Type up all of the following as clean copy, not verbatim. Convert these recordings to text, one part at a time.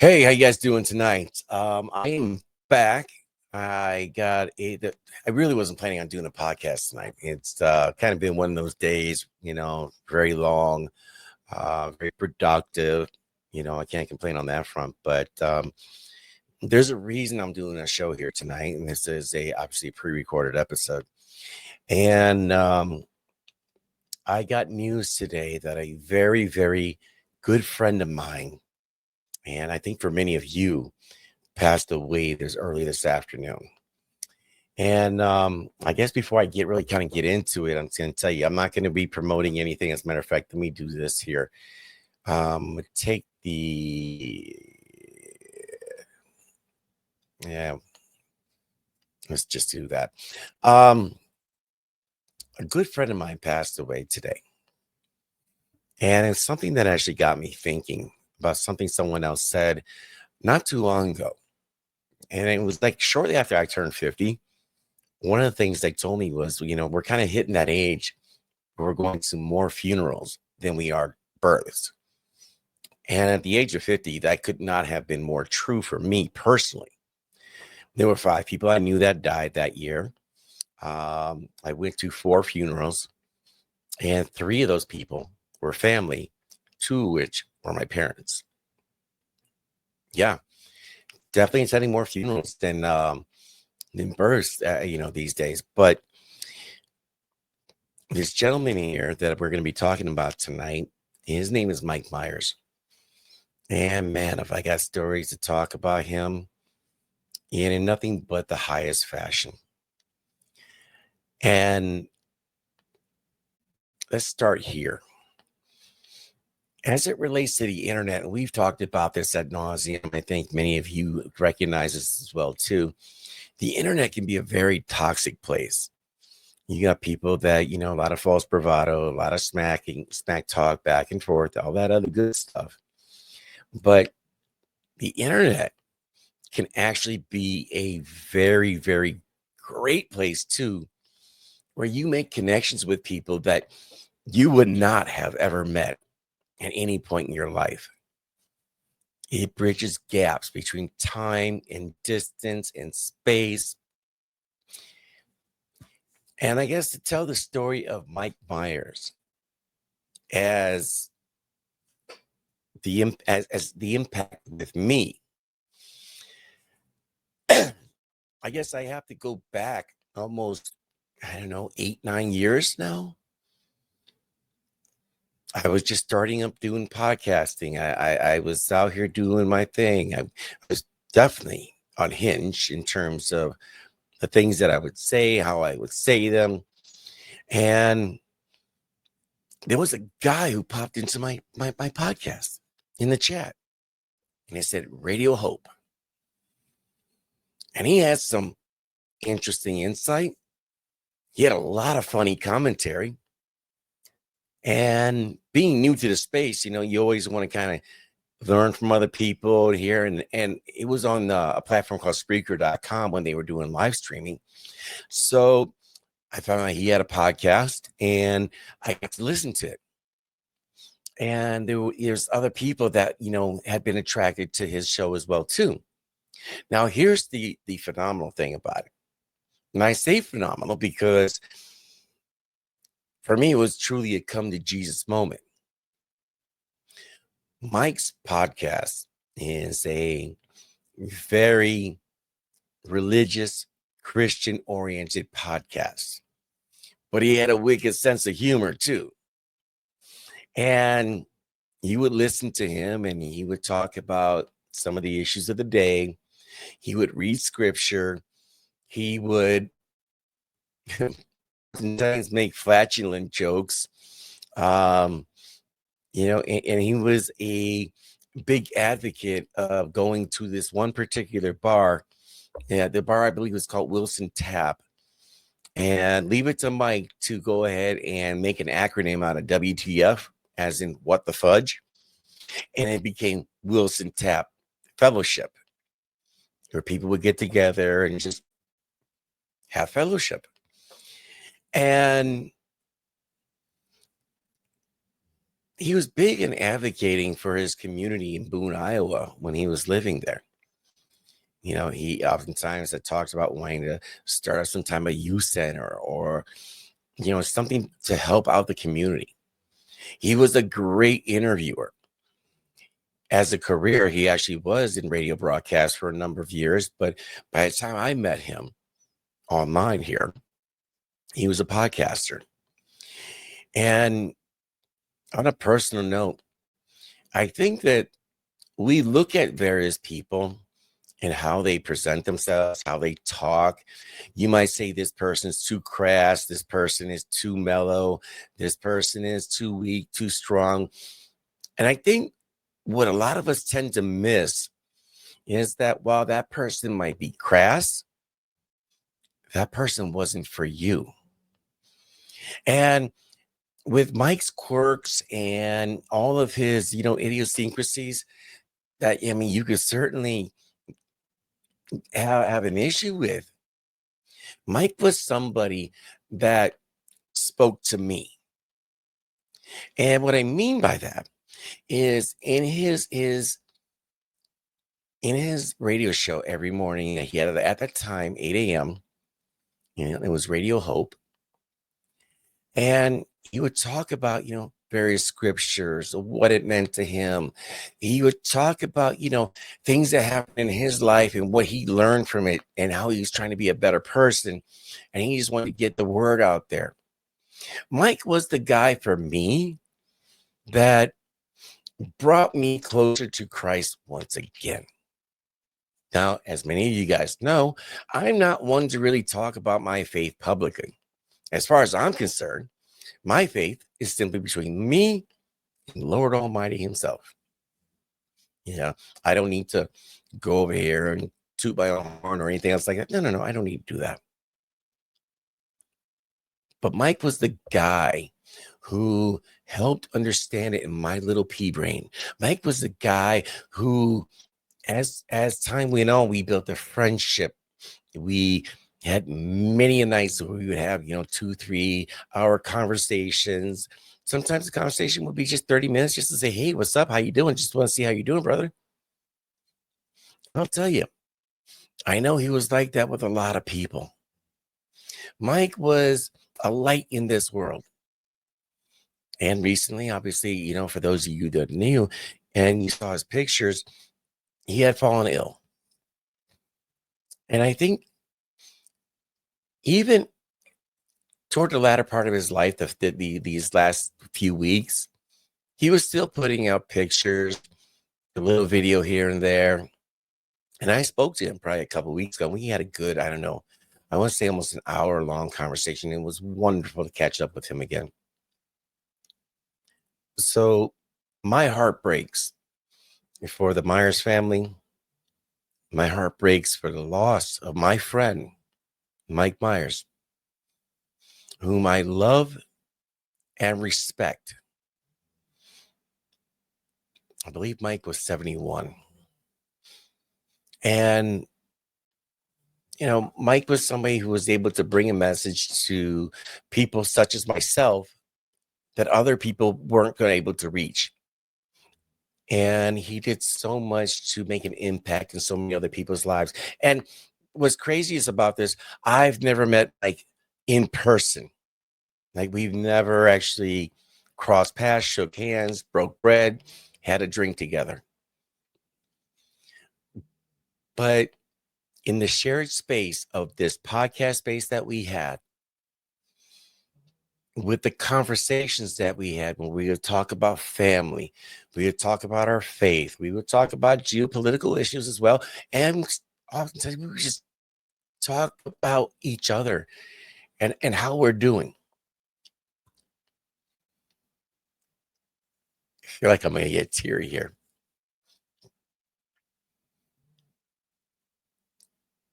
Hey, how you guys doing tonight? I am back. I really wasn't planning on doing a podcast tonight. It's kind of been one of those days, very long, very productive. I can't complain on that front. But there's a reason I'm doing a show here tonight, and this is obviously a pre-recorded episode. And I got news today that a very, very good friend of mine, and I think for many of you, passed away this early this afternoon. And I guess before I get into it, I'm just going to tell you, I'm not going to be promoting anything. As a matter of fact, let me do this here. Take the, yeah, let's just do that. A good friend of mine passed away today. And it's something that actually got me thinking about something someone else said not too long ago. And it was like shortly after I turned 50. One of the things they told me was, we're kind of hitting that age where we're going to more funerals than we are births. And at the age of 50, that could not have been more true for me personally. There were 5 people I knew that died that year. I went to 4 funerals, and 3 of those people were family, 2 of which were my parents. Yeah, definitely attending more funerals than births, these days. But this gentleman here that we're going to be talking about tonight, his name is Mike Myers. And man, if I got stories to talk about him in nothing but the highest fashion. And let's start here. As it relates to the internet, and we've talked about this ad nauseum, I think many of you recognize this as well too. The internet can be a very toxic place. You got people that, a lot of false bravado, a lot of smack talk back and forth, all that other good stuff. But the internet can actually be a very, very great place too, where you make connections with people that you would not have ever met at any point in your life. It bridges gaps between time and distance and space. And I guess to tell the story of Mike Myers as the impact with me, I guess I have to go back almost, 8, 9 years now. I was just starting up doing podcasting. I was out here doing my thing. I was definitely unhinged in terms of the things that I would say, how I would say them. And there was a guy who popped into my podcast in the chat. And he said, Radio Hope. And he had some interesting insight. He had a lot of funny commentary. And being new to the space, you always want to kind of learn from other people here. And it was on a platform called Spreaker.com when they were doing live streaming. So I found out he had a podcast and I got to listen to it. And there's other people that, had been attracted to his show as well, too. Now, here's the phenomenal thing about it. And I say phenomenal because for me, it was truly a come to Jesus moment. Mike's podcast is a very religious, Christian oriented podcast, but he had a wicked sense of humor too. And you would listen to him and he would talk about some of the issues of the day. He would read scripture. He would sometimes make flatulent jokes. And he was a big advocate of going to this one particular bar. Yeah, the bar I believe was called Wilson Tap. And leave it to Mike to go ahead and make an acronym out of WTF, as in what the fudge. And it became Wilson Tap Fellowship, where people would get together and just have fellowship. And he was big in advocating for his community in Boone, Iowa when he was living there. He oftentimes had talked about wanting to start up some time a youth center or, something to help out the community. He was a great interviewer. As a career, he actually was in radio broadcast for a number of years. But by the time I met him online here, he was a podcaster. And on a personal note, I think that we look at various people and how they present themselves, how they talk. You might say this person is too crass, this person is too mellow, this person is too weak, too strong. And I think what a lot of us tend to miss is that while that person might be crass, that person wasn't for you. And with Mike's quirks and all of his, idiosyncrasies, that you could certainly have an issue with. Mike was somebody that spoke to me. And what I mean by that is in his radio show every morning that he had at that time, 8 a.m., it was Radio Hope. And he would talk about, various scriptures, what it meant to him. He would talk about, things that happened in his life and what he learned from it and how he was trying to be a better person. And he just wanted to get the word out there. Mike was the guy for me that brought me closer to Christ once again. Now, as many of you guys know, I'm not one to really talk about my faith publicly. As far as I'm concerned, my faith is simply between me and Lord Almighty himself. I don't need to go over here and toot my own horn or anything else like that. No, I don't need to do that. But Mike was the guy who helped understand it in my little pea brain. Mike was the guy who, as time went on, we built a friendship. We had many a nights where we would have, 2-3 hour conversations. Sometimes the conversation would be just 30 minutes just to say, hey, what's up? How you doing? Just want to see how you doing, brother. I'll tell you, I know he was like that with a lot of people. Mike was a light in this world. And recently, obviously, for those of you that knew and you saw his pictures, he had fallen ill. And I think even toward the latter part of his life, these last few weeks, he was still putting out pictures, a little video here and there. And I spoke to him probably a couple of weeks ago. We had a good, I don't know, I want to say almost an hour-long conversation. It was wonderful to catch up with him again. So my heart breaks for the Myers family. My heart breaks for the loss of my friend, Mike Myers, whom I love and respect. I believe Mike was 71. And, Mike was somebody who was able to bring a message to people such as myself that other people weren't going to able to reach. And he did so much to make an impact in so many other people's lives. And what's craziest about this, I've never met Mike in person. Like we've never actually crossed paths, shook hands, broke bread, had a drink together. But in the shared space of this podcast space that we had, with the conversations that we had when we would talk about family, we would talk about our faith, we would talk about geopolitical issues as well. And oftentimes we would just talk about each other and how we're doing. I feel like I'm going to get teary here.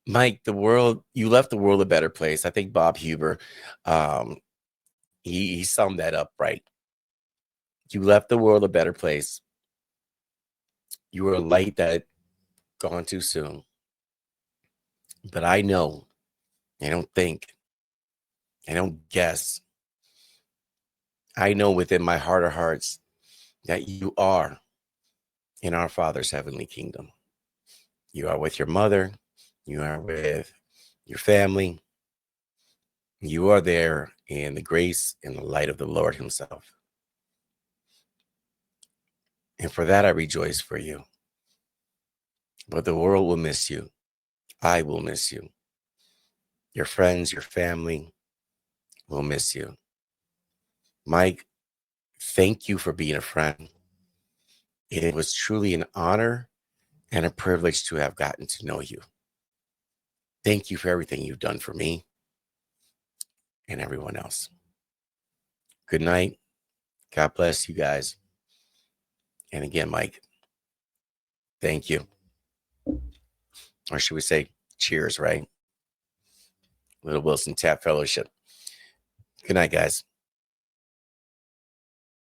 Mike, you left the world a better place. I think Bob Huber, he summed that up right. You left the world a better place. You were a light that gone too soon. But I know, I don't think, I don't guess. I know within my heart of hearts that you are in our Father's heavenly kingdom. You are with your mother, you are with your family, you are there in the grace and the light of the Lord Himself. And for that, I rejoice for you. But the world will miss you. I will miss you. Your friends, your family will miss you. Mike, thank you for being a friend. It was truly an honor and a privilege to have gotten to know you. Thank you for everything you've done for me and everyone else. Good night. God bless you guys. And again, Mike, thank you. Or should we say cheers, right? Little Wilson Tap Fellowship. Good night, guys.